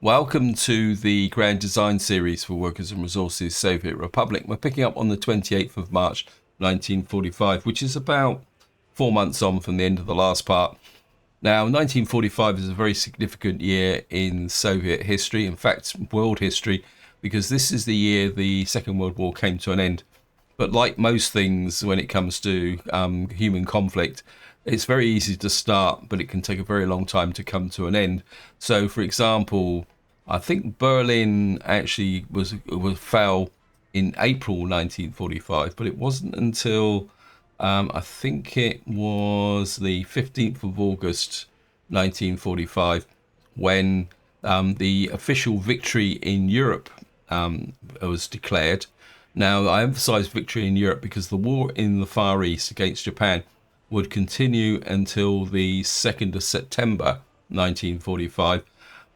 Welcome to the Grand Design Series for Workers and Resources Soviet Republic. We're picking up on the 28th of March 1945, which is about 4 months on from the end of the last part. Now, 1945 is a very significant year in Soviet history, in fact, world history, because this is the year the Second World War came to an end. But like most things when it comes to human conflict, it's very easy to start, but it can take a very long time to come to an end. So, for example, I think Berlin actually was fell in April 1945, but it wasn't until I think it was the 15th of August 1945 when the official victory in Europe was declared. Now, I emphasize victory in Europe because the war in the Far East against Japan would continue until the 2nd of September 1945.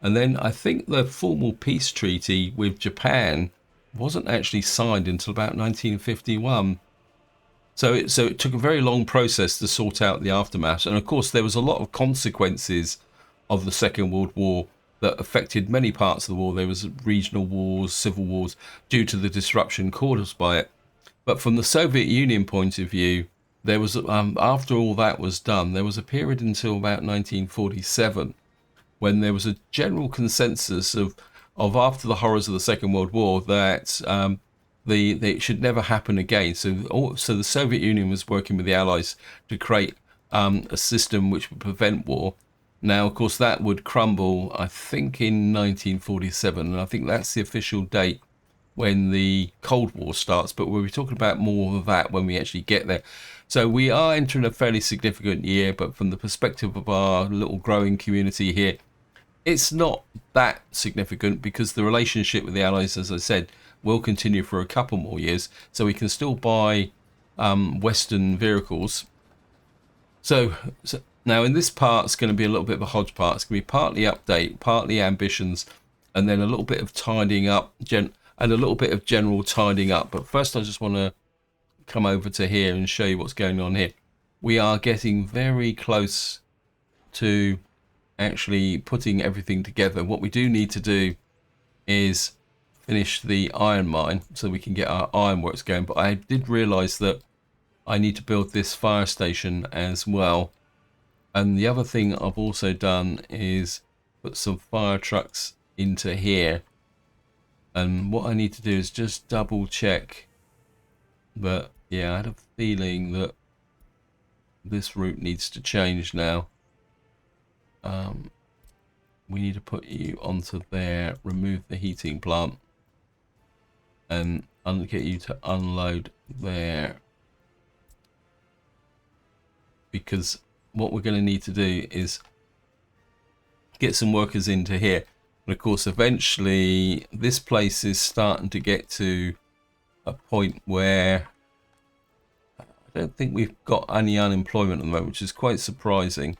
And then I think the formal peace treaty with Japan wasn't actually signed until about 1951. So it took a very long process to sort out the aftermath. And of course, there was a lot of consequences of the Second World War that affected many parts of the war. There was regional wars, civil wars, due to the disruption caused by it. But from the Soviet Union point of view, there was after all that was done, there was a period until about 1947 when there was a general consensus of after the horrors of the Second World War that it should never happen again. So the Soviet Union was working with the Allies to create a system which would prevent war. Now, of course, that would crumble, I think, in 1947, and I think that's the official date when the Cold War starts, but we'll be talking about more of that when we actually get there. So we are entering a fairly significant year, but from the perspective of our little growing community here, it's not that significant because the relationship with the Allies, as I said, will continue for a couple more years, so we can still buy Western vehicles. So now in this part, it's going to be a little bit of a hodgepodge. It's going to be partly update, partly ambitions, and then a little bit of tidying up, and a little bit of general tidying up. But first, I just want to come over to here and show you what's going on here. We are getting very close to actually putting everything together. What we do need to do is finish the iron mine so we can get our ironworks going. But I did realize that I need to build this fire station as well. And the other thing I've also done is put some fire trucks into here. And what I need to do is just double check. But yeah, I had a feeling that this route needs to change now. We need to put you onto there, remove the heating plant, and get you to unload there. Because what we're going to need to do is get some workers into here. And of course, eventually, this place is starting to get to a point where I don't think we've got any unemployment at the moment, which is quite surprising.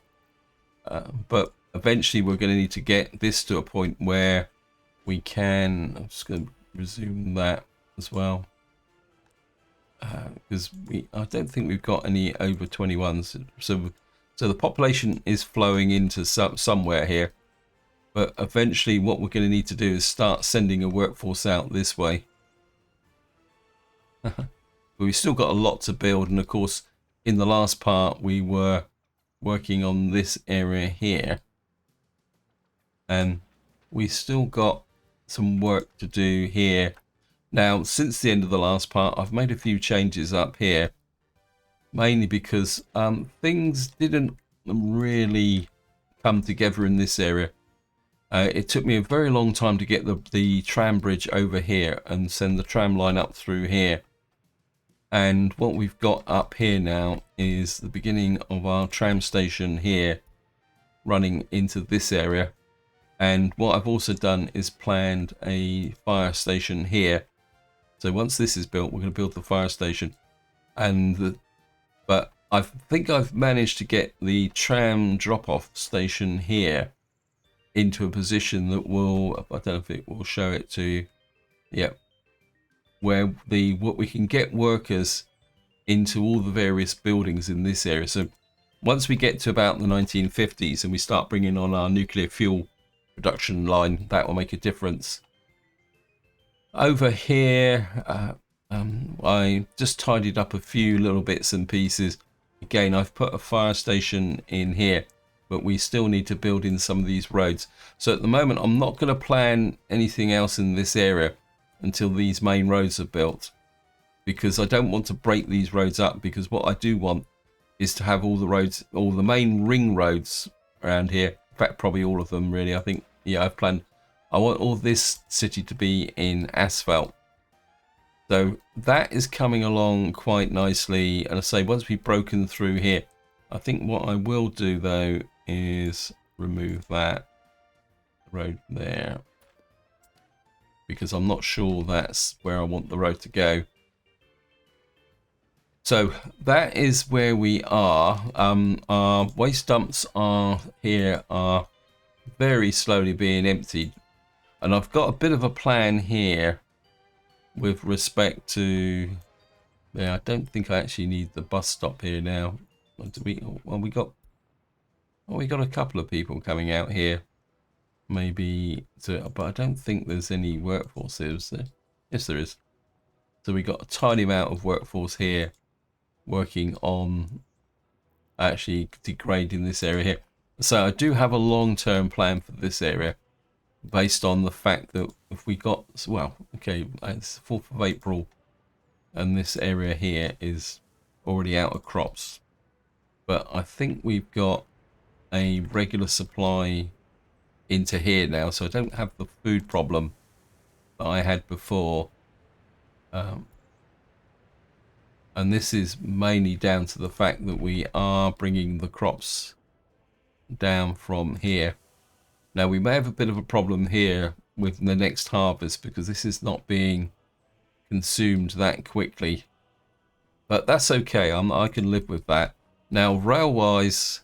But eventually, we're going to need to get this to a point where we can. I'm just going to resume that as well. Because I don't think we've got any over 21s. So the population is flowing into somewhere here. But eventually what we're going to need to do is start sending a workforce out this way. But we've still got a lot to build. And of course, in the last part, we were working on this area here. And we still got some work to do here. Now, since the end of the last part, I've made a few changes up here. Mainly because things didn't really come together in this area. It took me a very long time to get the tram bridge over here and send the tram line up through here. And what we've got up here now is the beginning of our tram station here running into this area. And what I've also done is planned a fire station here. So once this is built, we're going to build the fire station. But I think I've managed to get the tram drop-off station here into a position that will, I don't know if it will show it to you. Yep. Where we can get workers into all the various buildings in this area. So once we get to about the 1950s and we start bringing on our nuclear fuel production line. That will make a difference. Over here, I just tidied up a few little bits and pieces. Again, I've put a fire station in here, but we still need to build in some of these roads. So at the moment, I'm not going to plan anything else in this area until these main roads are built, because I don't want to break these roads up, because what I do want is to have all the roads, all the main ring roads around here. In fact, probably all of them really. I think, yeah, I've planned, I want all this city to be in asphalt. So that is coming along quite nicely. And I say, once we've broken through here, I think what I will do though is remove that road there, because I'm not sure that's where I want the road to go. So that is where we are. Our waste dumps are here, are very slowly being emptied. And I've got a bit of a plan here with respect to, yeah, I don't think I actually need the bus stop here now. We got a couple of people coming out here, maybe but I don't think there's any workforce here, is there? Yes, there is. So we got a tiny amount of workforce here working on actually degrading this area here. So I do have a long-term plan for this area, based on the fact that if we got, well, okay, it's 4th of April and this area here is already out of crops, but I think we've got a regular supply into here now, so I don't have the food problem that I had before. And this is mainly down to the fact that we are bringing the crops down from here. Now we may have a bit of a problem here with the next harvest, because this is not being consumed that quickly, but that's okay. I can live with that. Now rail wise,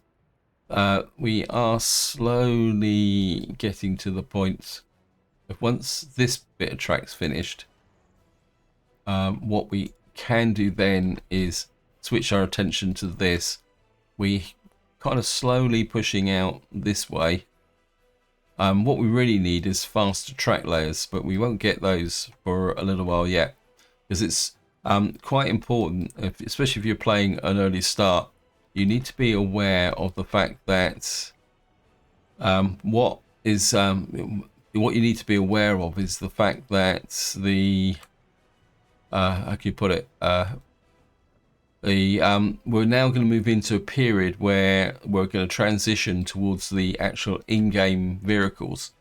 we are slowly getting to the point of, once this bit of track's finished, what we can do then is switch our attention to this. We kind of slowly pushing out this way. What we really need is faster track layers, but we won't get those for a little while yet, because it's quite important, especially if you're playing an early start. You need to be aware of the fact that what you need to be aware of is the fact that the how can you put it? We're now going to move into a period where we're going to transition towards the actual in-game vehicles,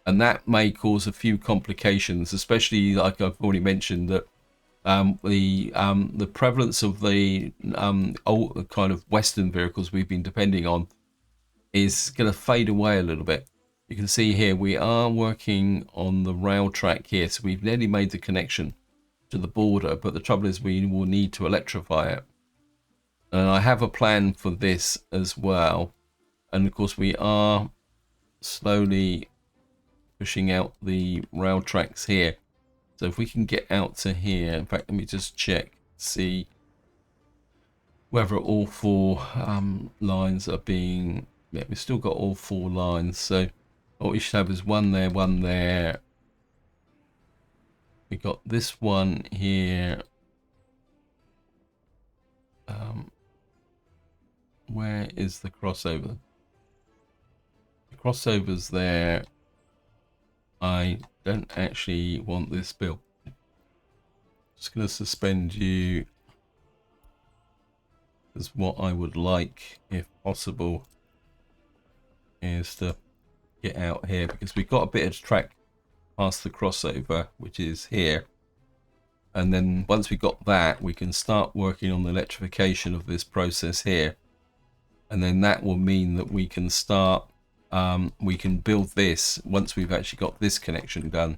and that may cause a few complications, especially like I've already mentioned, that the prevalence of the old kind of Western vehicles we've been depending on is going to fade away a little bit. You can see here we are working on the rail track here, so we've nearly made the connection to the border, but the trouble is we will need to electrify it, and I have a plan for this as well. And of course we are slowly pushing out the rail tracks here, so if we can get out to here, in fact let me just check, see whether all 4 lines are being, yeah, we've still got all 4 lines, so what we should have is one there. We got this one here. Where is the crossover? The crossover's there. I don't actually want this built. Just going to suspend you, because what I would like, if possible, is to get out here, because we've got a bit of track past the crossover, which is here, and then once we got that, we can start working on the electrification of this process here, and then that will mean that we can start we can build this once we've actually got this connection done.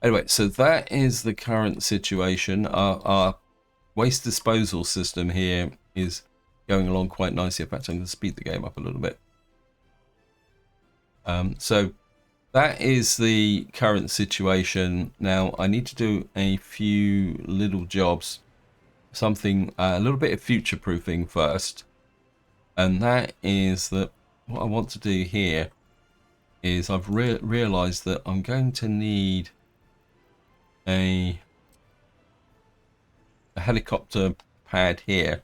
Anyway, so that is the current situation. Our waste disposal system here is going along quite nicely. In fact, I'm going to speed the game up a little bit. So that is the current situation. Now I need to do a few little jobs, something a little bit of future proofing first, and that is that what I want to do here is I've realized that I'm going to need a helicopter pad here.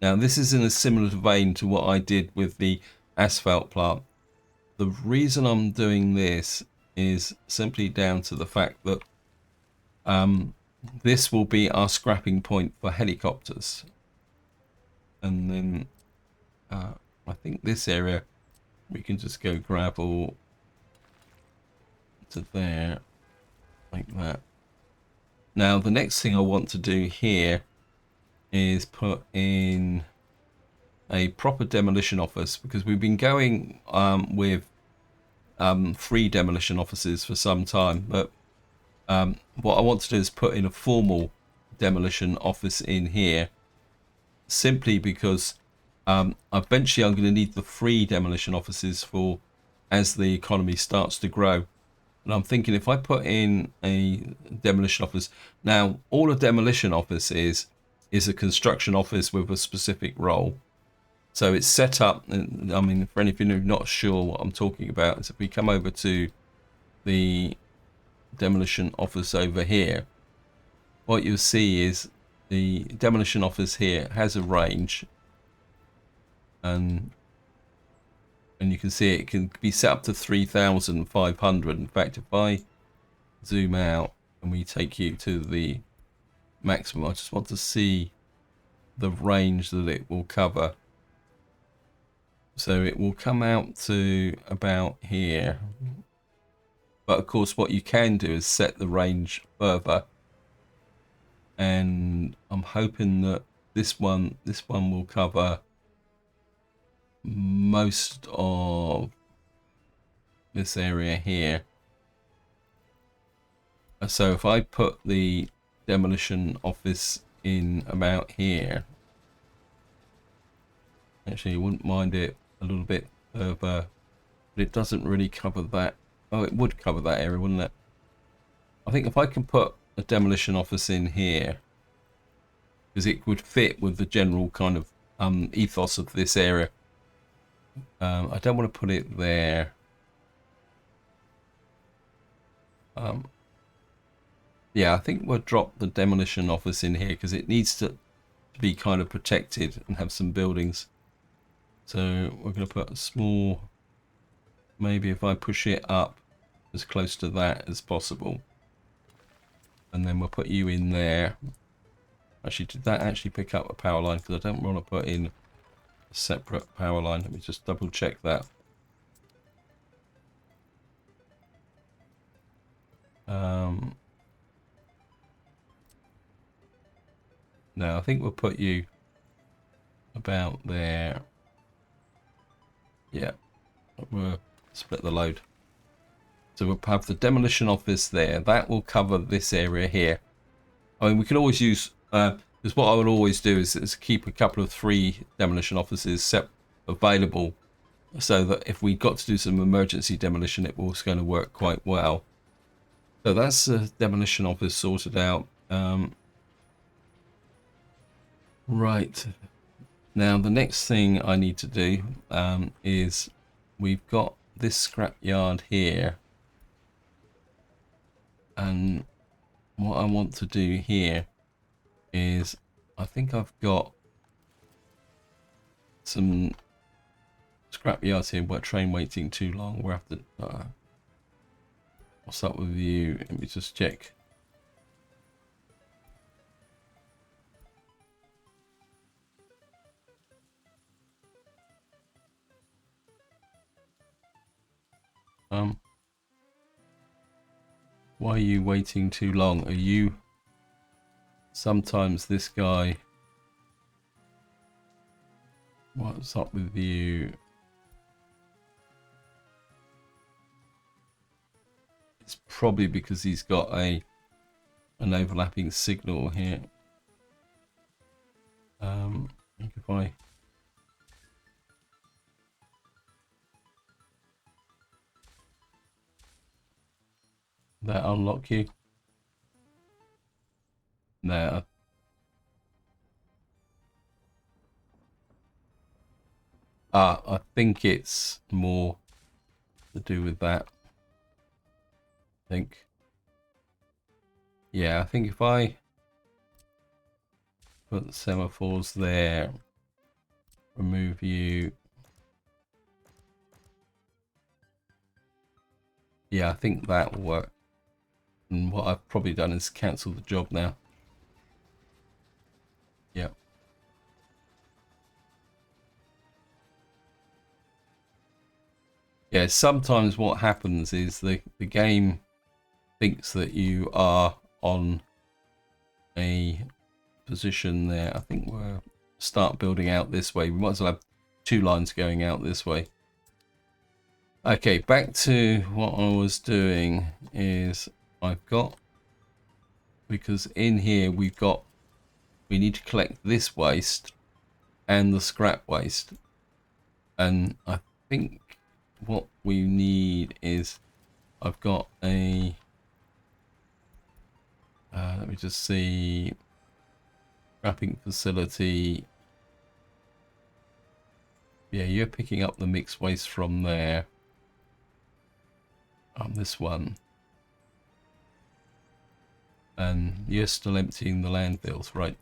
Now this is in a similar vein to what I did with the asphalt plant. The reason I'm doing this is simply down to the fact that this will be our scrapping point for helicopters. And then I think this area we can just go gravel to there, like that. Now the next thing I want to do here is put in a proper demolition office, because we've been going with free demolition offices for some time, but what I want to do is put in a formal demolition office in here, simply because eventually I'm going to need the free demolition offices for as the economy starts to grow. And I'm thinking if I put in a demolition office, now all a demolition office is a construction office with a specific role. So it's set up, and I mean, for anything who's not sure what I'm talking about, is if we come over to the demolition office over here, what you'll see is the demolition office here has a range, and you can see it can be set up to 3,500. In fact, if I zoom out and we take you to the maximum, I just want to see the range that it will cover. So it will come out to about here, but of course what you can do is set the range further, and I'm hoping that this one will cover most of this area here. So if I put the demolition office in about here, actually you wouldn't mind it a little bit further, but it doesn't really cover that. Oh, it would cover that area, wouldn't it? I think if I can put a demolition office in here, because it would fit with the general kind of ethos of this area. I don't want to put it there. Yeah, I think we'll drop the demolition office in here because it needs to be kind of protected and have some buildings. So we're going to put a small, maybe if I push it up as close to that as possible, and then we'll put you in there. Actually, did that actually pick up a power line? Because I don't want to put in a separate power line. Let me just double check that. No, I think we'll put you about there. Yeah, we'll split the load. So we'll have the demolition office there. That will cover this area here. I mean, we can always use, because what I would always do is keep a couple of free demolition offices available, so that if we got to do some emergency demolition, it was going to work quite well. So that's the demolition office sorted out. Right. Now the next thing I need to do is we've got this scrap yard here, and what I want to do here is I think I've got some scrap yards here where train waiting too long. We'll have to what's up with you? Let me just check. Why are you waiting too long? Are you sometimes this guy? What's up with you? It's probably because he's got an overlapping signal here. If I that unlock you? No. I think it's more to do with that. I think. Yeah, I think if I put semaphores there, remove you. Yeah, I think that will work. And what I've probably done is cancel the job now. Yeah. Yeah, sometimes what happens is the game thinks that you are on a position there. I think we'll start building out this way. We might as well have 2 lines going out this way. Okay, back to what I was doing is I've got, because in here we need to collect this waste and the scrap waste. And I think what we need is, I've got a, let me just see, wrapping facility. Yeah, you're picking up the mixed waste from there. On this one. And you're still emptying the landfills, right?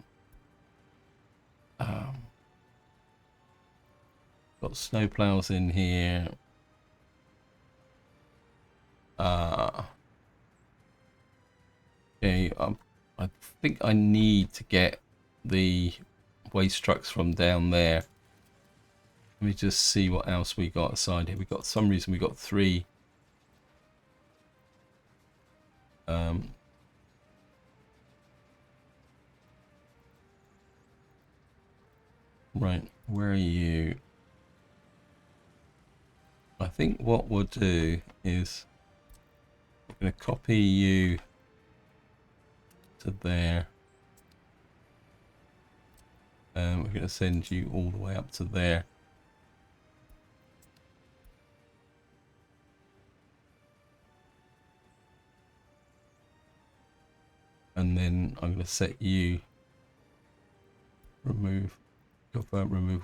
Got snow plows in here. Okay, I think I need to get the waste trucks from down there. Let me just see what else we got aside here. We got, for some reason we got 3. Right, where are you? I think what we'll do is we're going to copy you to there. And we're going to send you all the way up to there. And then I'm going to set you remove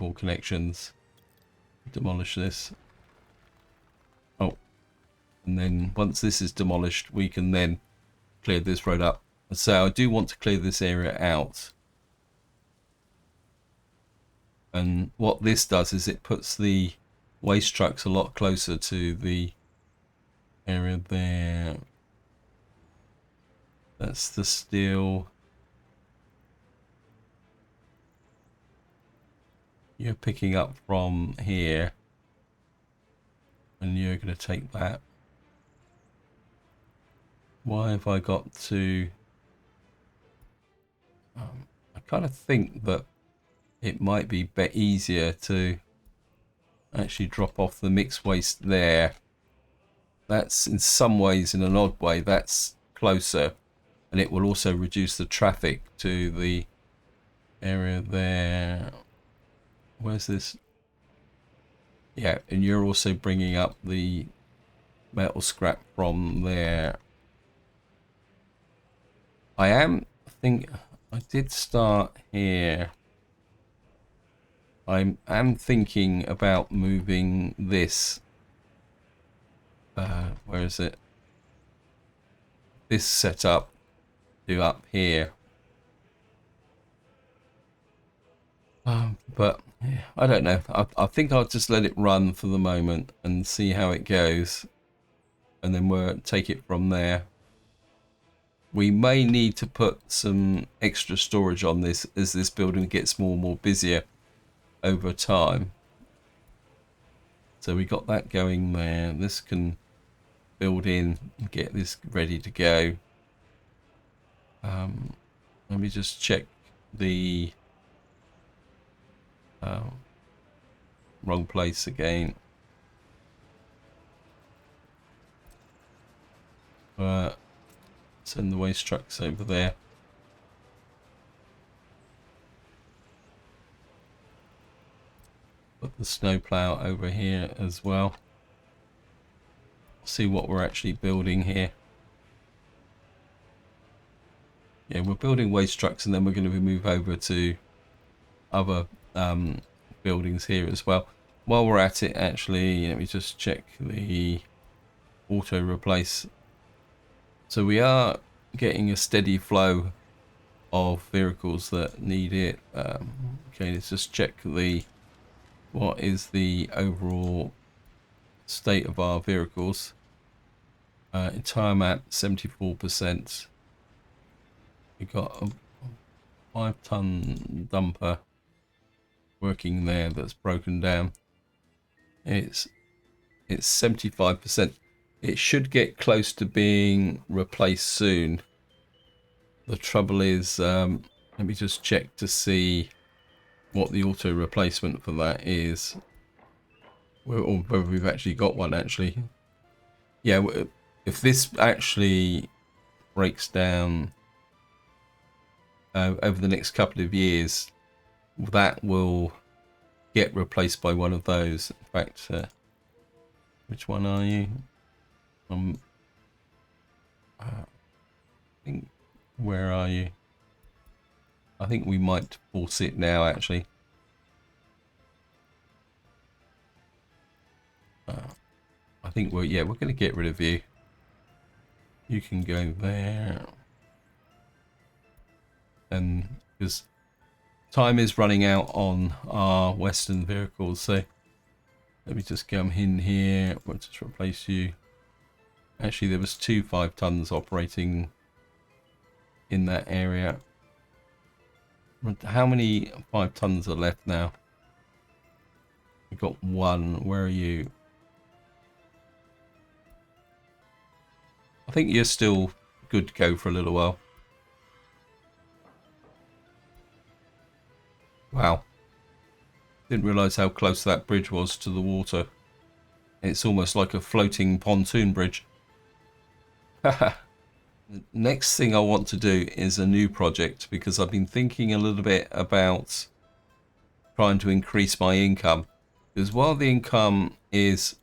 all connections, demolish this. Oh, and then once this is demolished, we can then clear this road up. So I do want to clear this area out. And what this does is it puts the waste trucks a lot closer to the area there. That's the steel. You're picking up from here. And you're going to take that. Why have I got to... I kind of think that it might be easier to actually drop off the mixed waste there. That's in some ways, in an odd way, that's closer. And it will also reduce the traffic to the area there. Where's this? Yeah, and you're also bringing up the metal scrap from there. I did start here. I am thinking about moving this. Where is it? This setup to up here. But yeah, I don't know. I think I'll just let it run for the moment and see how it goes. And then we'll take it from there. We may need to put some extra storage on this as this building gets more and more busier over time. So we got that going there. This can build in and get this ready to go. Let me just check the wrong place again. Send the waste trucks over there. Put the snowplow over here as well. See what we're actually building here. Yeah, we're building waste trucks, and then we're going to move over to other buildings here as well. While we're at it, actually, let me just check the auto replace. So we are getting a steady flow of vehicles that need it. Okay, let's just check what is the overall state of our vehicles. Entire map 74%. We got a 5-ton dumper working there that's broken down. It's 75%. It should get close to being replaced soon. The trouble is, let me just check to see what the auto replacement for that is, or whether we've actually got one actually. Yeah, if this actually breaks down over the next couple of years, that will get replaced by one of those. In fact, which one are you? I think, where are you? I think we might force it now actually. I think we're going to get rid of you. You can go there. And because time is running out on our Western vehicles, so let me just come in here. We'll just replace you. Actually, there was 2 5-tons operating in that area. How many 5-tons are left now? We've got 1. Where are you? I think you're still good to go for a little while. Wow. Didn't realise how close that bridge was to the water. It's almost like a floating pontoon bridge. The next thing I want to do is a new project, because I've been thinking a little bit about trying to increase my income. Because while the income is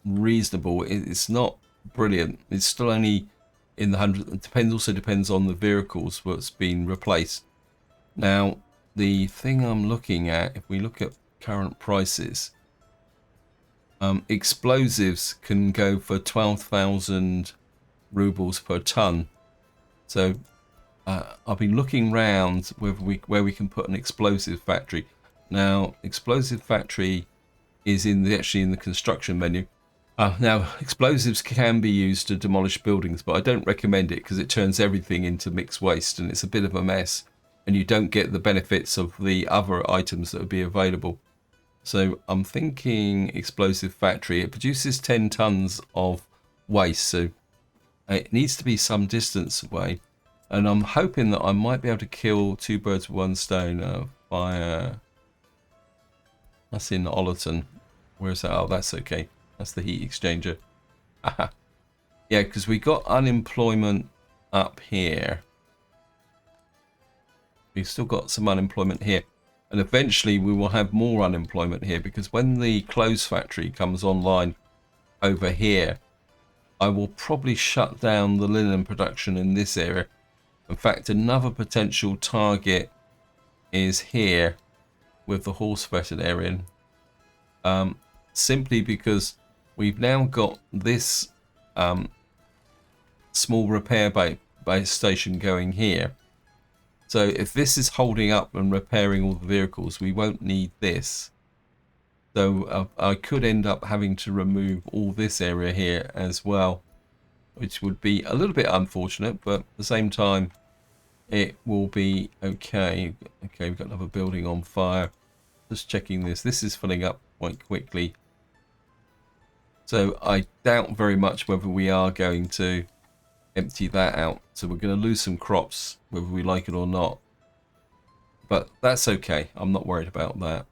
reasonable, it's not brilliant. It's still only in the hundreds. It also depends on the vehicles that's been replaced. Now, the thing I'm looking at, if we look at current prices, explosives can go for 12,000 rubles per ton. So I've been looking round where we can put an explosive factory. Now, explosive factory is actually in the construction menu. Now, explosives can be used to demolish buildings, but I don't recommend it because it turns everything into mixed waste and it's a bit of a mess, and you don't get the benefits of the other items that would be available. So I'm thinking explosive factory. It produces 10 tons of waste, so it needs to be some distance away. And I'm hoping that I might be able to kill 2 birds with 1 stone. Fire. That's in Ollerton. Where's that? Oh, that's okay. That's the heat exchanger. Yeah, because we got unemployment up here. We've still got some unemployment here. And eventually we will have more unemployment here, because when the clothes factory comes online over here, I will probably shut down the linen production in this area. In fact, another potential target is here with the horse veterinarian. Simply because we've now got this small repair base station going here. So if this is holding up and repairing all the vehicles, we won't need this. So I could end up having to remove all this area here as well, which would be a little bit unfortunate, but at the same time, it will be okay. Okay, we've got another building on fire. Just checking this. This is filling up quite quickly. So I doubt very much whether we are going to empty that out. So we're going to lose some crops, whether we like it or not. But that's okay. I'm not worried about that.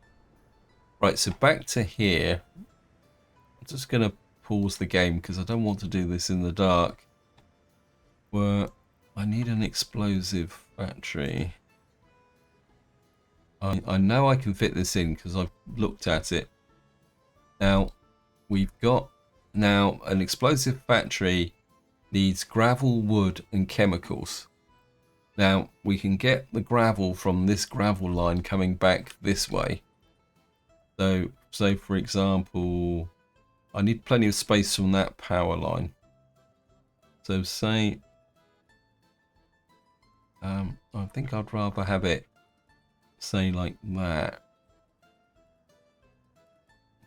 Right, so back to here. I'm just going to pause the game because I don't want to do this in the dark. Where I need an explosive factory. I know I can fit this in because I've looked at it. Now, we've got an explosive factory needs gravel, wood and chemicals. Now, we can get the gravel from this gravel line coming back this way. So, say for example, I need plenty of space from that power line. So say, I think I'd rather have it, say, like that.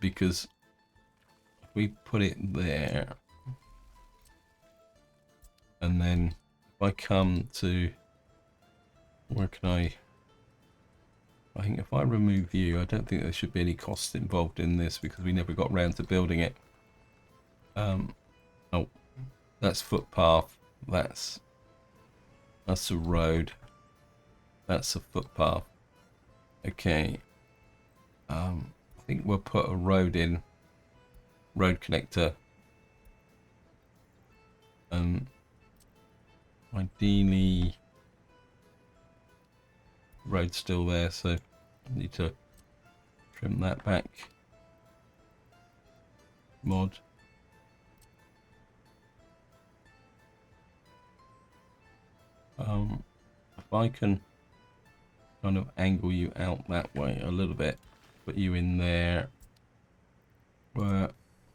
Because if we put it there, and then if I come to, where can I think if I remove you, I don't think there should be any costs involved in this because we never got round to building it. Oh, that's footpath. That's a road. That's a footpath. Okay. I think we'll put a road in. Road connector. Ideally, road's still there, so I need to trim that back. Mod. If I can kind of angle you out that way a little bit, put you in there,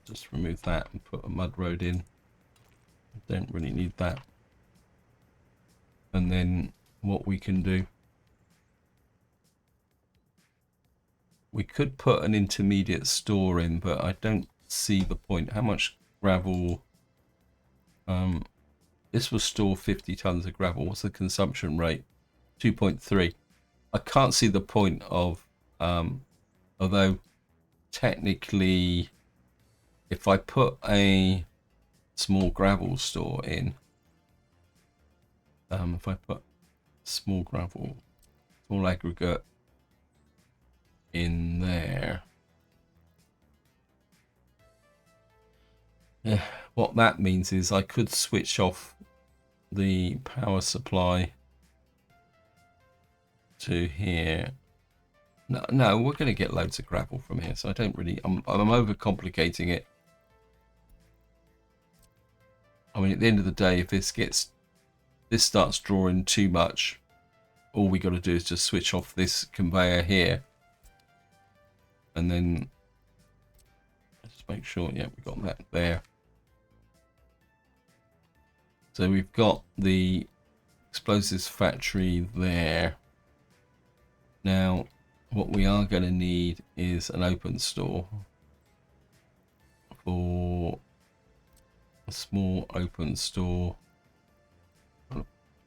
just remove that and put a mud road in. I don't really need that. And then what we can do, we could put an intermediate store in, but I don't see the point. How much gravel? This will store 50 tons of gravel. What's the consumption rate? 2.3. I can't see the point of, although technically, if I put a small gravel store in, if I put small aggregate in there, yeah, what that means is I could switch off the power supply to here. No, we're going to get loads of gravel from here, so I don't really, I'm overcomplicating it. I mean, at the end of the day, if this starts drawing too much, all we got to do is just switch off this conveyor here, and then just make sure, yeah, we got that there. So we've got the explosives factory there. Now, what we are going to need is an open store for a small open store.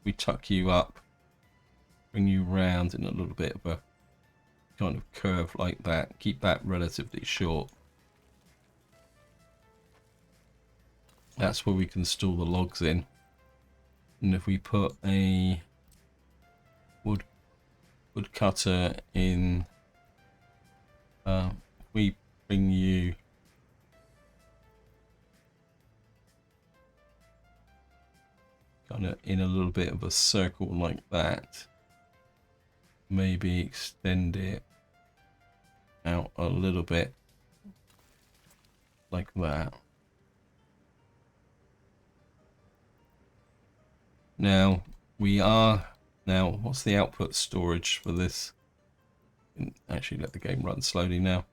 We tuck you up, bring you round in a little bit of a kind of curve like that. Keep that relatively short. That's where we can store the logs in. And if we put a wood cutter in, we bring you kind of in a little bit of a circle like that, maybe extend it out a little bit like that. Now what's the output storage for this? Actually, let the game run slowly now.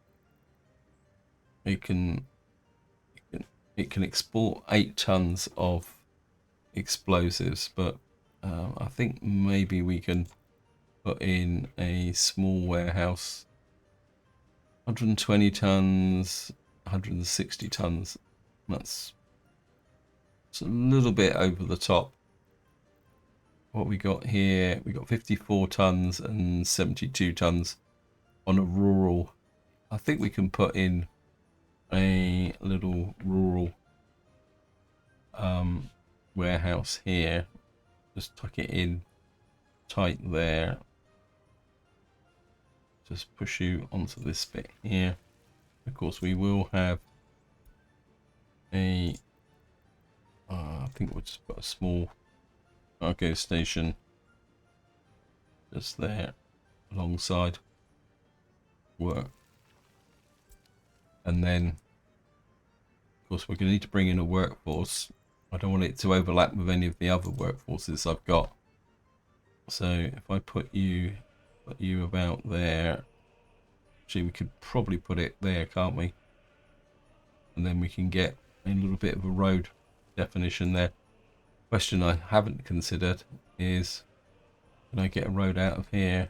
It can export 8 tons of explosives, but I think maybe we can put in a small warehouse. 120 tons, 160 tons. That's a little bit over the top. What we got here, we got 54 tons and 72 tons on a rural. I think we can put in a little rural warehouse here. Just tuck it in tight there. Just push you onto this bit here. Of course, we will have a, I think we'll just put a small cargo station just there alongside work. And then, of course, we're going to need to bring in a workforce. I don't want it to overlap with any of the other workforces I've got. So if I put you about there, actually we could probably put it there, can't we? and then we can get a little bit of a road definition there. Question I haven't considered is, can I get a road out of here?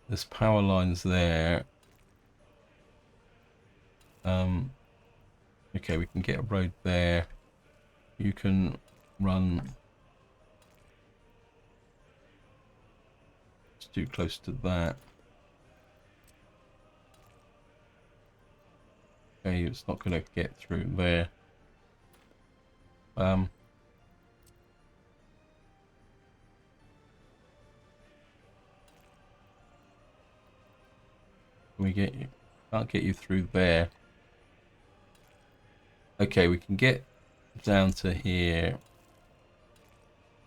There's power lines there. Okay, we can get a road there. You can run. It's too close to that. Okay, it's not going to get through there. We get you. Can't get you through there. Okay, we can get down to here.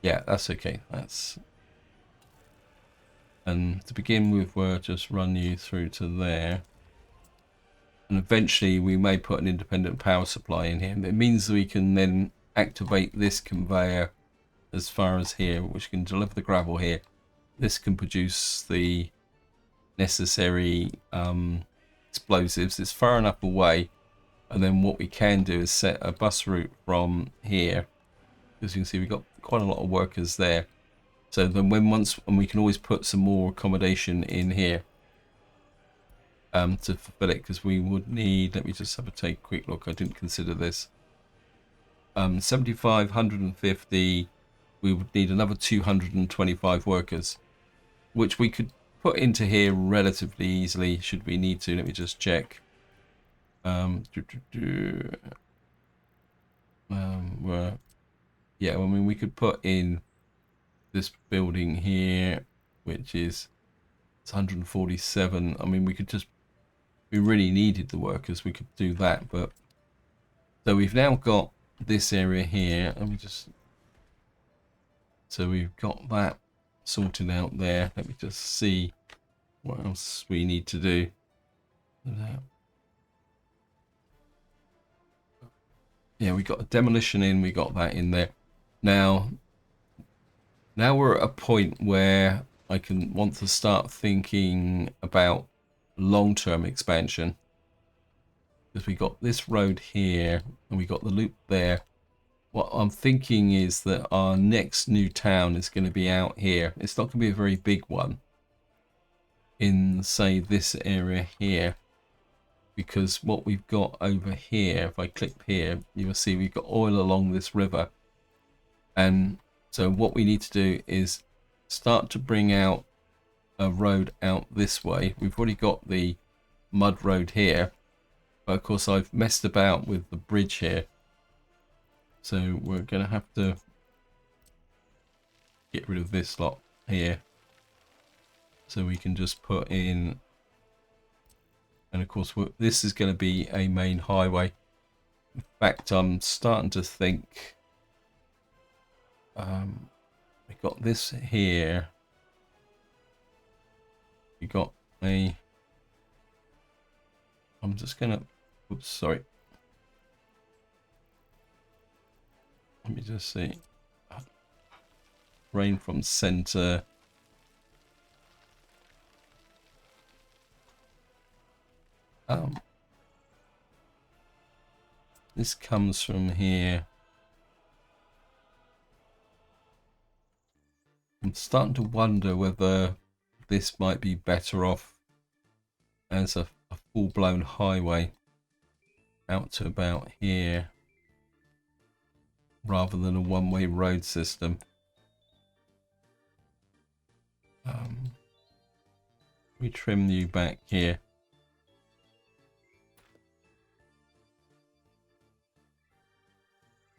Yeah, that's okay. That's, and to begin with, we'll just run you through to there. And eventually we may put an independent power supply in here. It means we can then activate this conveyor as far as here, which can deliver the gravel here. This can produce the necessary explosives. It's far enough away, and then what we can do is set a bus route from here, because you can see we've got quite a lot of workers there. So then and we can always put some more accommodation in here to fulfill it, because we would need, let me just have a quick look, I didn't consider this. 75, 150, we would need another 225 workers, which we could put into here relatively easily should we need to. Let me just check. Yeah, I mean, we could put in this building here, which is 147. I mean, we could just, we really needed the workers, we could do that. But so we've now got this area here. Let me just, so we've got that sorted out there. Let me just see what else we need to do. Yeah, we got a demolition in, we got that in there. Now we're at a point where I can want to start thinking about long-term expansion, because we got this road here and we got the loop there. What I'm thinking is that our next new town is going to be out here. It's not going to be a very big one in, say, this area here, because what we've got over here, if I click here, you will see we've got oil along this river. And so what we need to do is start to bring out a road out this way. We've already got the mud road here, but of course I've messed about with the bridge here. So we're going to have to get rid of this lot here. So we can just put in, and of course this is going to be a main highway. In fact, I'm starting to think, we got this here. We got a, I'm just gonna, oops, sorry. Let me just see. Rain from center. This comes from here. I'm starting to wonder whether this might be better off as a full-blown highway out to about here, rather than a one-way road system. We trim you back here.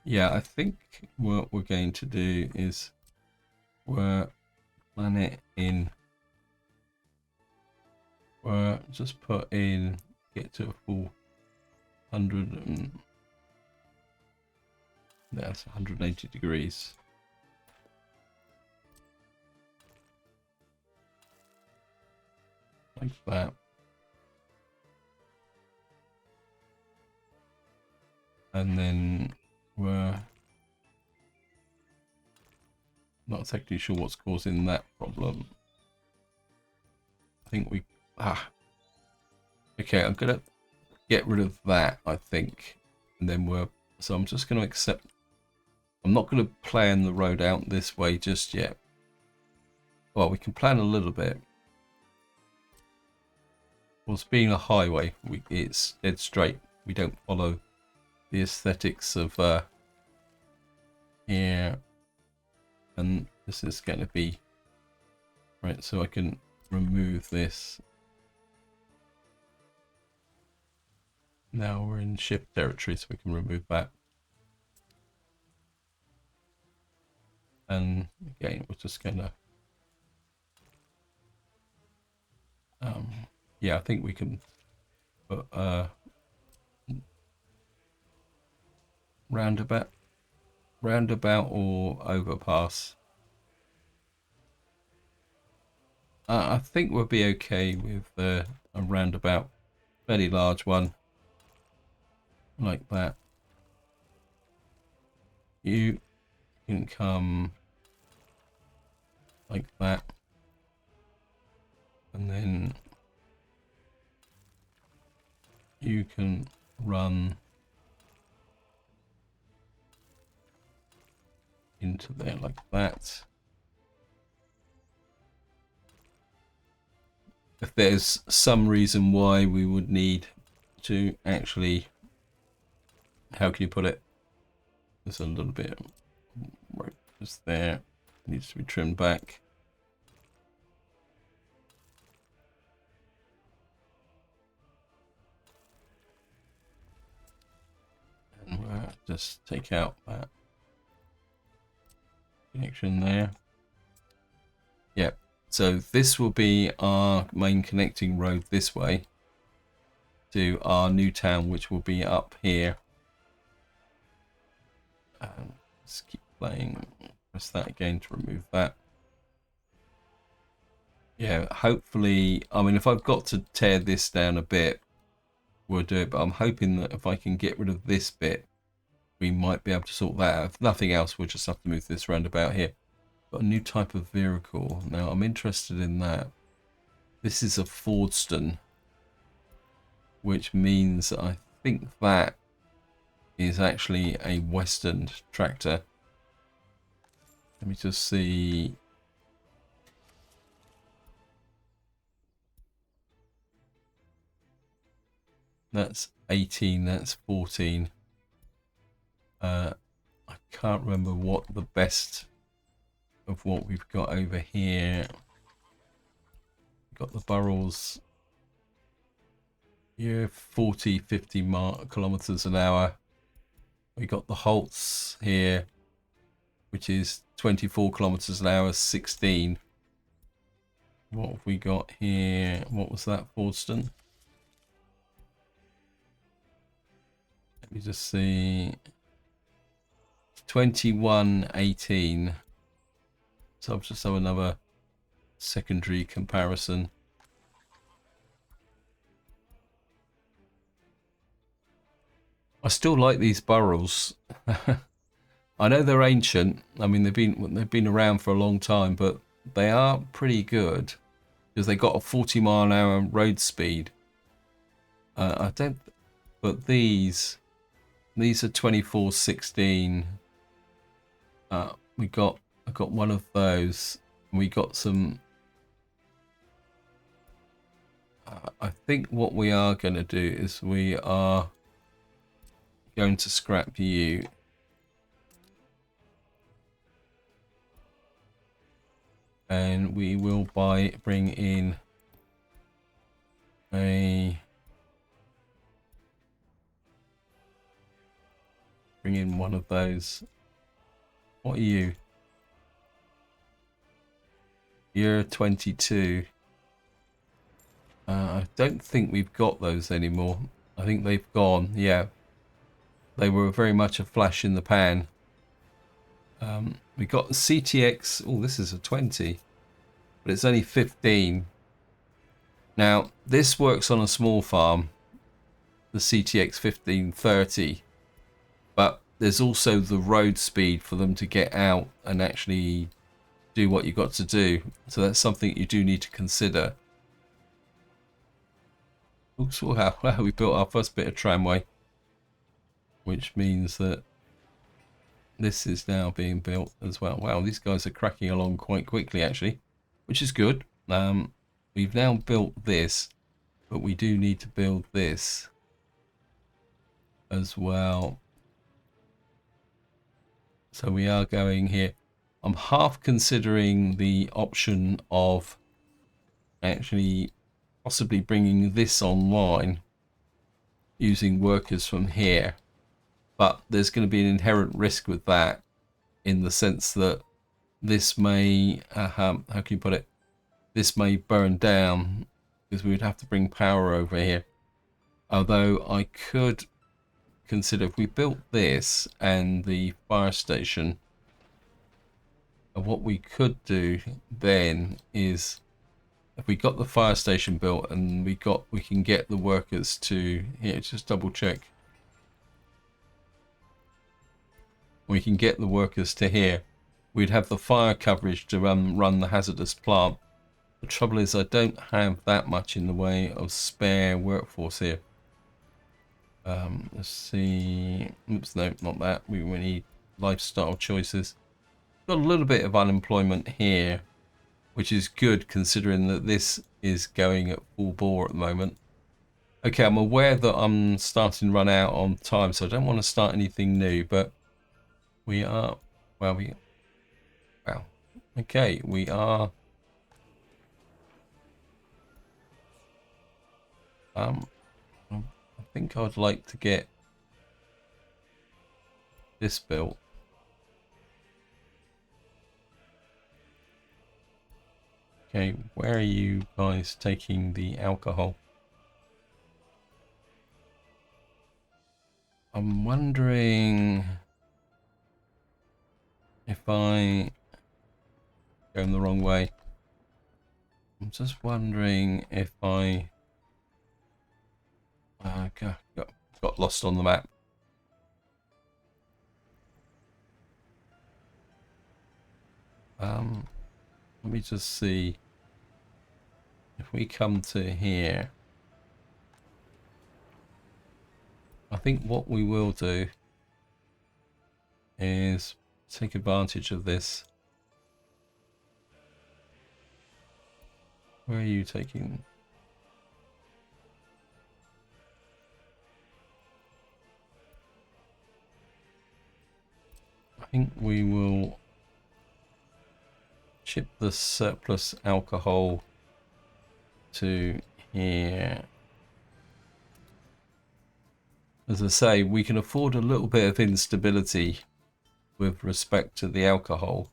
Yeah, I think what we're going to do is we're plan it in. We're just put in, get to a full 100 and that's 180 degrees. Like that. And then we're not exactly sure what's causing that problem. I think we, okay, I'm gonna get rid of that, I think. And then so I'm just going to accept, I'm not going to plan the road out this way just yet. Well, we can plan a little bit. Well, it's being a highway, it's dead straight. We don't follow the aesthetics of here. And this is going to be right, so I can remove this. Now we're in shift territory, so we can remove that. And again, we're just gonna yeah, I think we can put roundabout or overpass. I think we'll be okay with a roundabout, fairly large one like that. You can come like that, and then you can run into there like that. If there's some reason why we would need to actually, how can you put it? There's a little bit right just there, needs to be trimmed back. And we'll just take out that connection there. Yep. So this will be our main connecting road this way to our new town, which will be up here. Let's keep playing. Press that again to remove that. Yeah, hopefully, I mean, if I've got to tear this down a bit, we'll do it. But I'm hoping that if I can get rid of this bit, we might be able to sort that out. If nothing else, we'll just have to move this roundabout here. Got a new type of vehicle. Now, I'm interested in that. This is a Fordston, which means I think that is actually a Western tractor. Let me just see. That's 18, that's 14. I can't remember what the best of what we've got over here. We've got the Burrells here, 40, 50 kilometers an hour. We got the Holtz here, which is 24 kilometers an hour, 16. What have we got here? What was that, Fordston? Let me just see. 2118. So I'll just have another secondary comparison. I still like these Burrells. I know they're ancient. I mean, they've been around for a long time, but they are pretty good because they got a 40-mile-an-hour road speed. I don't. But these are 2416. I got one of those. We got some. I think what we are going to do is we are going to scrap you. And we will bring in one of those. What are you? You're 22. I don't think we've got those anymore. I think they've gone. Yeah, they were very much a flash in the pan. We got the CTX. Oh, this is a 20, but it's only 15. Now this works on a small farm, the CTX 1530, but there's also the road speed for them to get out and actually do what you've got to do. So that's something you do need to consider. Looks wow, we built our first bit of tramway, which means that this is now being built as well. Wow, these guys are cracking along quite quickly actually, which is good. We've now built this, but we do need to build this as well. So we are going here. I'm half considering the option of actually possibly bringing this online using workers from here, but there's going to be an inherent risk with that, in the sense that this may how can you put it, this may burn down because we would have to bring power over here. Although I could consider, if we built this and the fire station, what we could do then is, if we got the fire station built and we can get the workers to here, just double check. We can get the workers to here. We'd have the fire coverage to run the hazardous plant. The trouble is I don't have that much in the way of spare workforce here. Let's see. Oops, no, not that. We need lifestyle choices. Got a little bit of unemployment here, which is good considering that this is going at full bore at the moment. Okay, I'm aware that I'm starting to run out on time, so I don't want to start anything new, but we are, well, okay, we are, I think I'd like to get this built. Okay, where are you guys taking the alcohol? I'm wondering if I going the wrong way. I'm just wondering if I got lost on the map. Let me just see if we come to here. I think what we will do is take advantage of this. Where are you taking? I think we will ship the surplus alcohol to here. As I say, we can afford a little bit of instability with respect to the alcohol.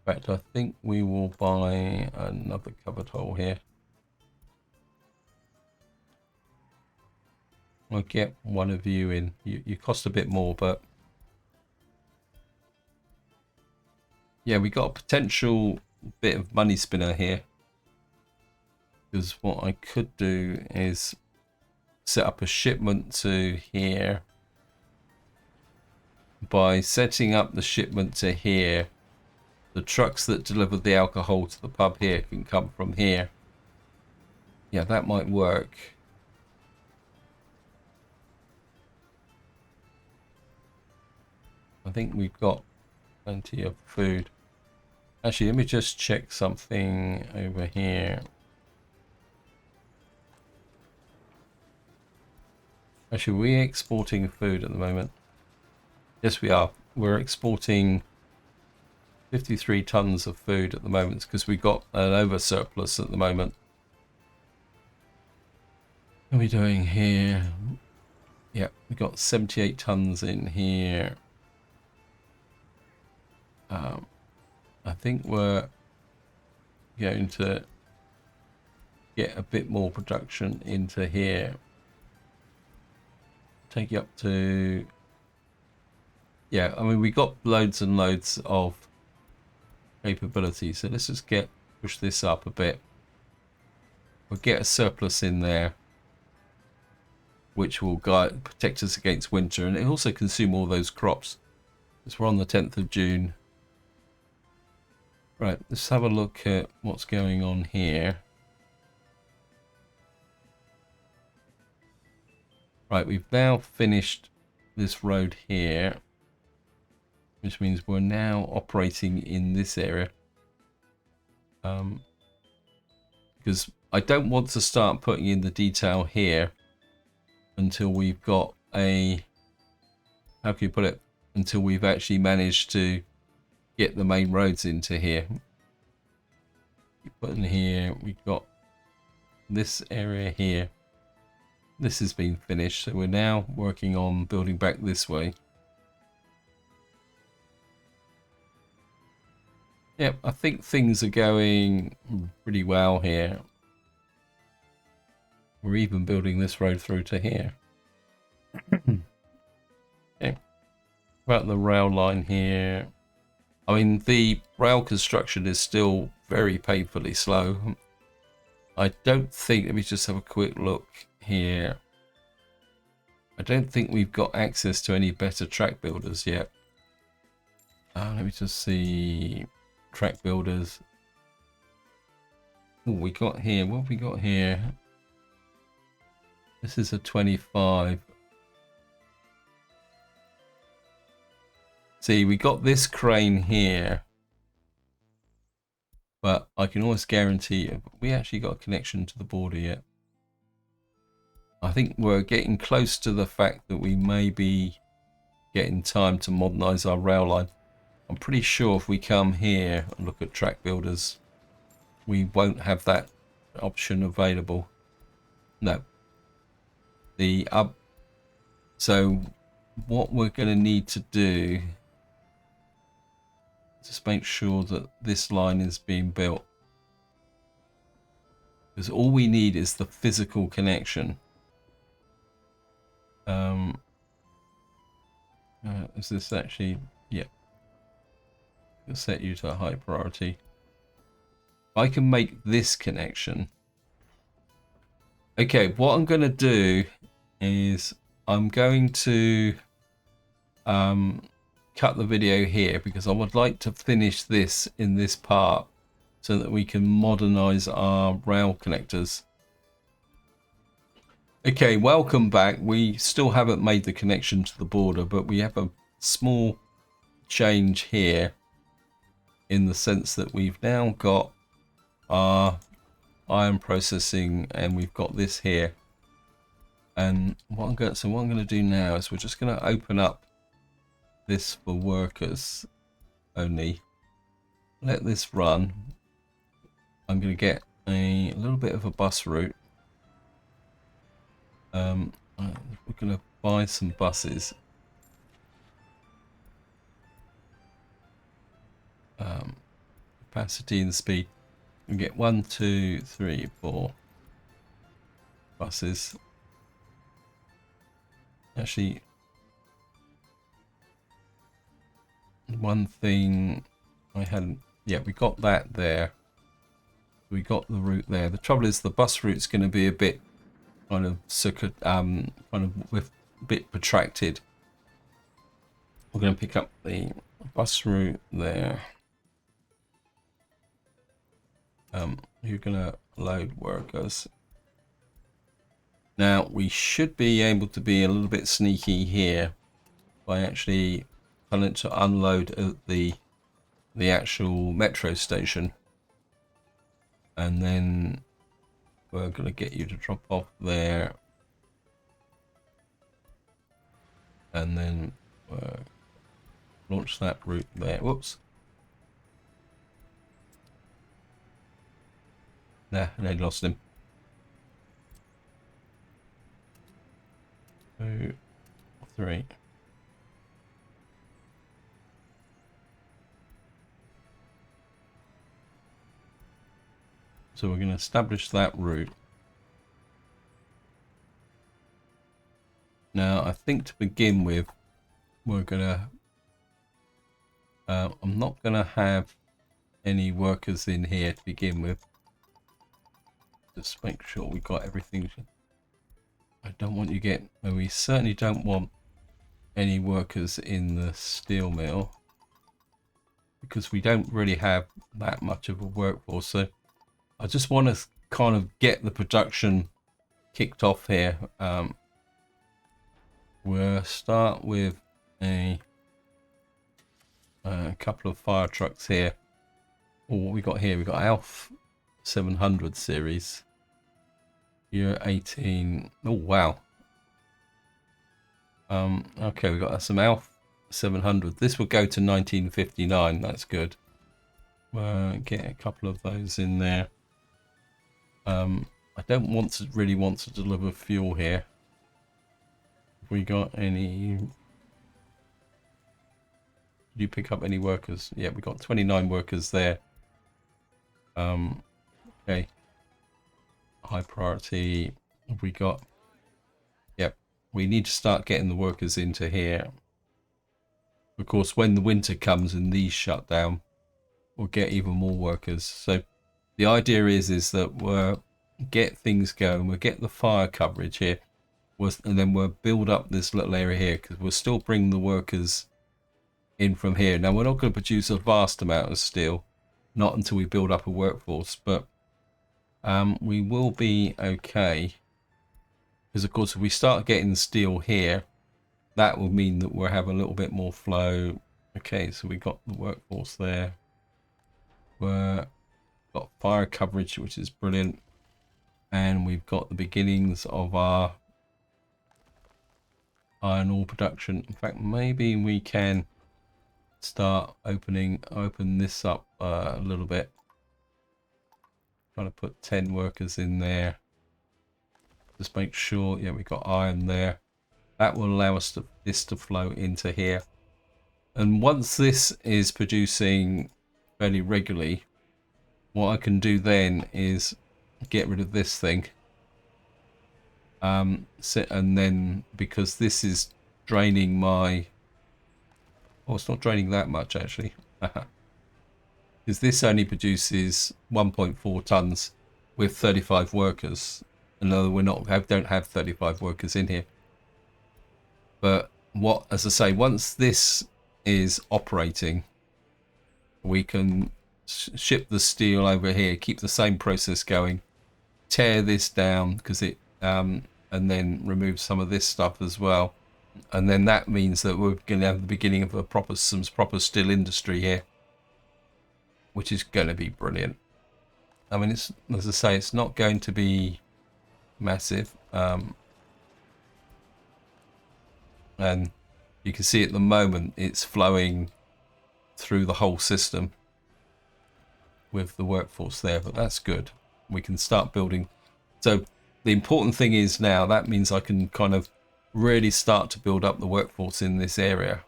In fact, I think we will buy another cupboard hole here. I'll get one of you in. You cost a bit more, but yeah, we got a potential bit of money spinner here. Because what I could do is set up a shipment to here. By setting up the shipment to here, the trucks that deliver the alcohol to the pub here can come from here. Yeah, that might work. I think we've got plenty of food. Actually, let me just check something over here. Actually, are we exporting food at the moment? Yes, we are. We're exporting 53 tons of food at the moment because we've got an over surplus at the moment. What are we doing here? Yeah, we've got 78 tons in here. I think we're going to get a bit more production into here. Take it up to, yeah, I mean, we got loads and loads of capability, so let's just push this up a bit. We'll get a surplus in there, which will protect us against winter, and it'll also consume all those crops. Because we're on the 10th of June. Right, let's have a look at what's going on here. Right, we've now finished this road here, which means we're now operating in this area. Because I don't want to start putting in the detail here until we've got a, how can you put it, until we've actually managed to get the main roads into here. You put in here, we've got this area here. This has been finished, so we're now working on building back this way. Yep, I think things are going pretty well here. We're even building this road through to here. Okay. About the rail line here. I mean, the rail construction is still very painfully slow. I don't think, let me just have a quick look here. I don't think we've got access to any better track builders yet. Let me just see. Track builders. Oh, we got here. What have we got here? This is a 25. See, we got this crane here, but I can almost guarantee we actually got a connection to the border yet. I think we're getting close to the fact that we may be getting time to modernize our rail line. I'm pretty sure if we come here and look at track builders, we won't have that option available. No. So what we're going to need to do is just make sure that this line is being built. Because all we need is the physical connection. Is this actually... Yeah. I'll set you to a high priority. I can make this connection. Okay, what I'm going to do is I'm going to cut the video here because I would like to finish this in this part so that we can modernize our rail connectors. Okay, welcome back. We still haven't made the connection to the border, but we have a small change here in the sense that we've now got our iron processing and we've got this here. And what I'm going to do now is we're just going to open up this for workers only. Let this run. I'm going to get a little bit of a bus route. We're going to buy some buses. Capacity and speed. We get 1, 2, 3, 4 buses. Actually, one thing I hadn't. Yeah, we got that there. We got the route there. The trouble is the bus route's going to be a bit kind of with a bit protracted. We're going to pick up the bus route there. You're going to load workers. Now we should be able to be a little bit sneaky here by actually telling it to unload at the actual metro station, and then we're going to get you to drop off there, and then launch that route there. Whoops. Nah, I lost him. 2, 3. So we're going to establish that route. Now, I think to begin with, we're going to... I'm not going to have any workers in here to begin with. Just make sure we got everything. I don't want you get... Well, we certainly don't want any workers in the steel mill, because we don't really have that much of a workforce. So I just want to kind of get the production kicked off here. We'll start with a couple of fire trucks here. Oh, what we got here? We got Alf 700 series. Year 18. Oh wow. Okay, we got some Alf 700. This will go to 1959. That's good. Get a couple of those in there. I don't really want to deliver fuel here. Have we got any? Did you pick up any workers? Yeah, we got 29 workers there. Okay. High priority. Have we got? Yep. We need to start getting the workers into here. Of course, when the winter comes and these shut down, we'll get even more workers. So the idea is that we'll get things going. We'll get the fire coverage here, and then we'll build up this little area here because we'll still bring the workers in from here. Now, we're not going to produce a vast amount of steel, not until we build up a workforce, but we will be okay. Because, of course, if we start getting steel here, that will mean that we'll have a little bit more flow. Okay, so we got the workforce there. We've got fire coverage, which is brilliant. And we've got the beginnings of our iron ore production. In fact, maybe we can start open this up a little bit. Trying to put 10 workers in there. Just make sure, yeah, we've got iron there. That will allow us this to flow into here. And once this is producing fairly regularly, what I can do then is get rid of this thing. And then, because this is draining my... Oh, it's not draining that much, actually. Because this only produces 1.4 tons with 35 workers. No, don't have 35 workers in here. But as I say, once this is operating, we can ship the steel over here, keep the same process going, tear this down because it, and then remove some of this stuff as well. And then that means that we're going to have the beginning of some proper steel industry here, which is going to be brilliant. I mean, it's, as I say, it's not going to be massive. And you can see at the moment it's flowing through the whole system with the workforce there, but that's good. We can start building. So the important thing is now that means I can kind of really start to build up the workforce in this area,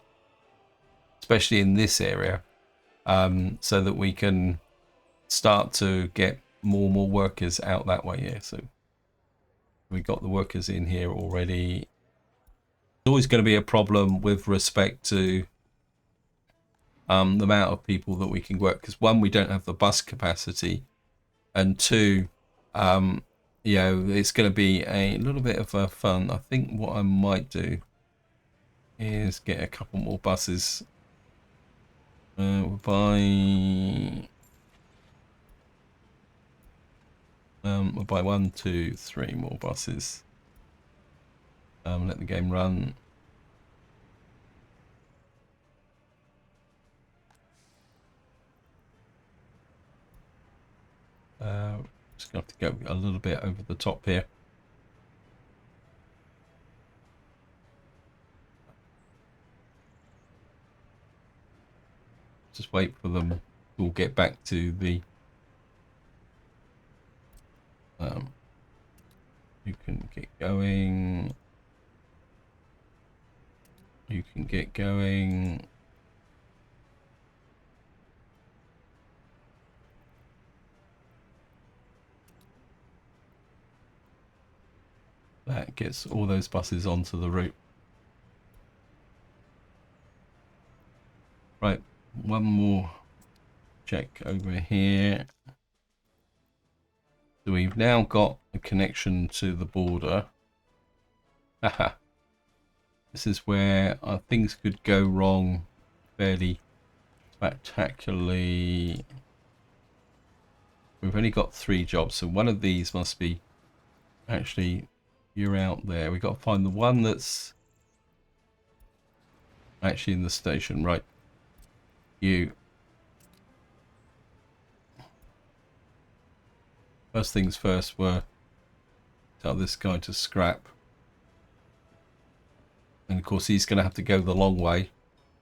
especially in this area, so that we can start to get more and more workers out that way here. So we got the workers in here already. There's always going to be a problem with respect to the amount of people that we can work, because one, we don't have the bus capacity, and two, you know, it's going to be a little bit of a fun. I think what I might do is get a couple more buses. We'll buy 1, 2, 3 more buses. Let the game run. Just gonna have to go a little bit over the top here. Just wait for them. We'll get back to the. You can get going. You can get going. That gets all those buses onto the route. Right, one more check over here. So we've now got a connection to the border. Haha. This is where things could go wrong fairly spectacularly. We've only got 3 jobs, so one of these must be actually, you're out there. We've got to find the one that's actually in the station. Right, you. First things first were tell this guy to scrap. And of course he's going to have to go the long way,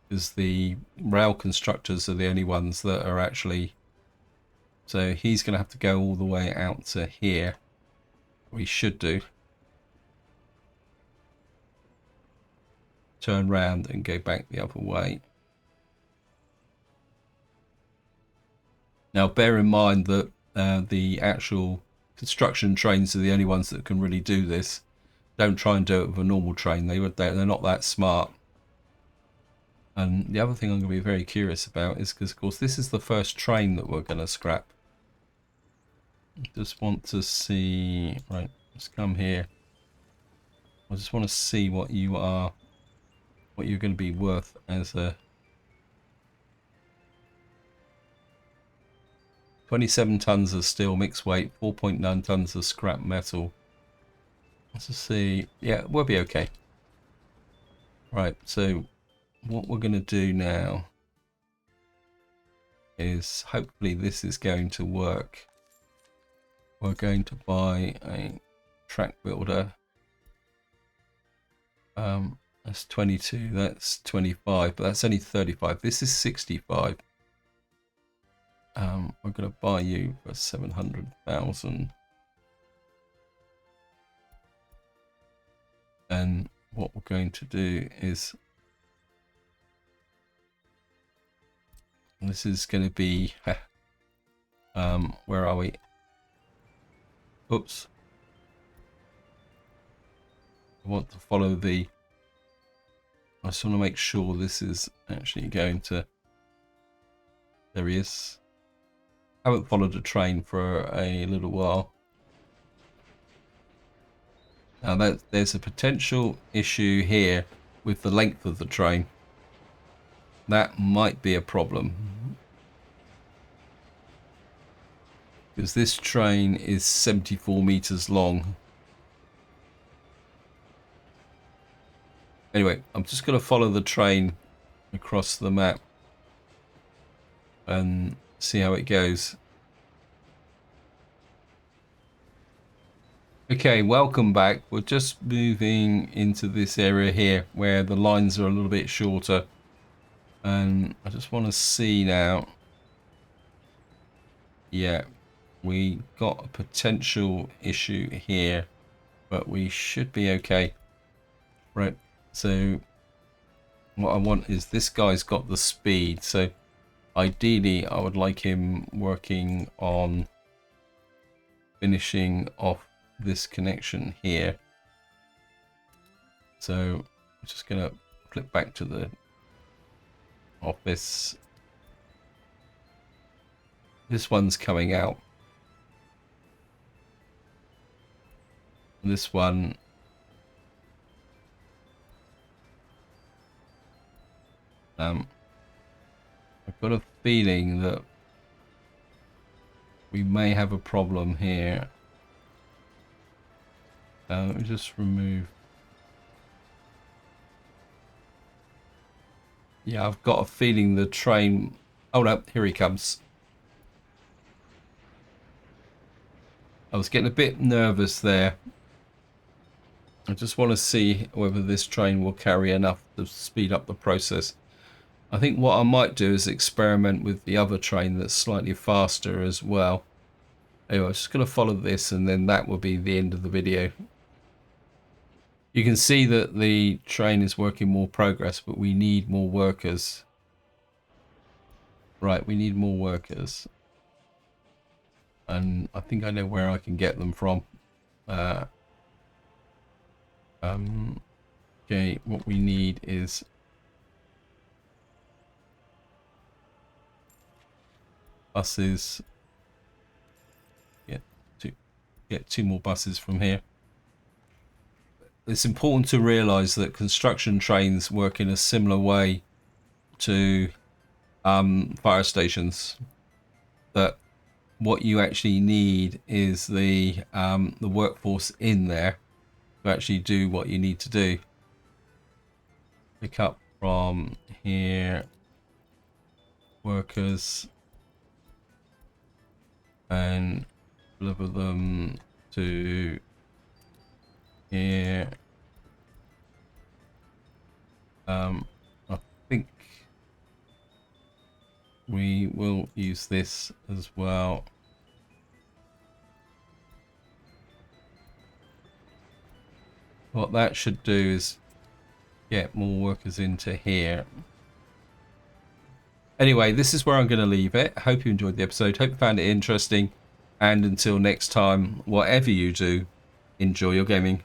because the rail constructors are the only ones that are actually... So he's going to have to go all the way out to here. We should do. Turn round and go back the other way. Now bear in mind that the actual construction trains are the only ones that can really do this. Don't try and do it with a normal train. They're not that smart. And the other thing I'm going to be very curious about is because, of course, this is the first train that we're going to scrap. Just want to see... Right, let's come here. I just want to see what you are... What you're going to be worth as a... 27 tons of steel mixed weight, 4.9 tons of scrap metal. Let's just see. Yeah, we'll be okay. Right, so what we're going to do now is hopefully this is going to work. We're going to buy a track builder. That's 22, that's 25, but that's only 35. This is 65. We're going to buy you for 700,000. And what we're going to do is, this is going to be, where are we? Oops. I want to follow the, I just want to make sure this is actually going to, there he is. I haven't followed a train for a little while. Now there's a potential issue here with the length of the train. That might be a problem. Because this train is 74 meters long. Anyway, I'm just going to follow the train across the map and see how it goes. Okay, welcome back. We're just moving into this area here where the lines are a little bit shorter. And I just want to see now. Yeah, we got a potential issue here, but we should be okay. Right, so what I want is this guy's got the speed. So ideally, I would like him working on finishing off this connection here. So I'm just going to flip back to the office. This one's coming out. This one I've got a feeling that we may have a problem here. Let me just remove. Yeah, I've got a feeling the train... Oh no, here he comes. I was getting a bit nervous there. I just want to see whether this train will carry enough to speed up the process. I think what I might do is experiment with the other train that's slightly faster as well. Anyway, I'm just going to follow this and then that will be the end of the video. You can see that the train is working more progress, but we need more workers. Right, we need more workers. And I think I know where I can get them from. Okay, what we need is buses. Get two more buses from here. It's important to realise that construction trains work in a similar way to fire stations. That what you actually need is the workforce in there to actually do what you need to do. Pick up from here, workers, and deliver them to here. I think we will use this as well. What that should do is get more workers into here. Anyway, this is where I'm going to leave it. Hope you enjoyed the episode. Hope you found it interesting. And until next time, whatever you do, enjoy your gaming.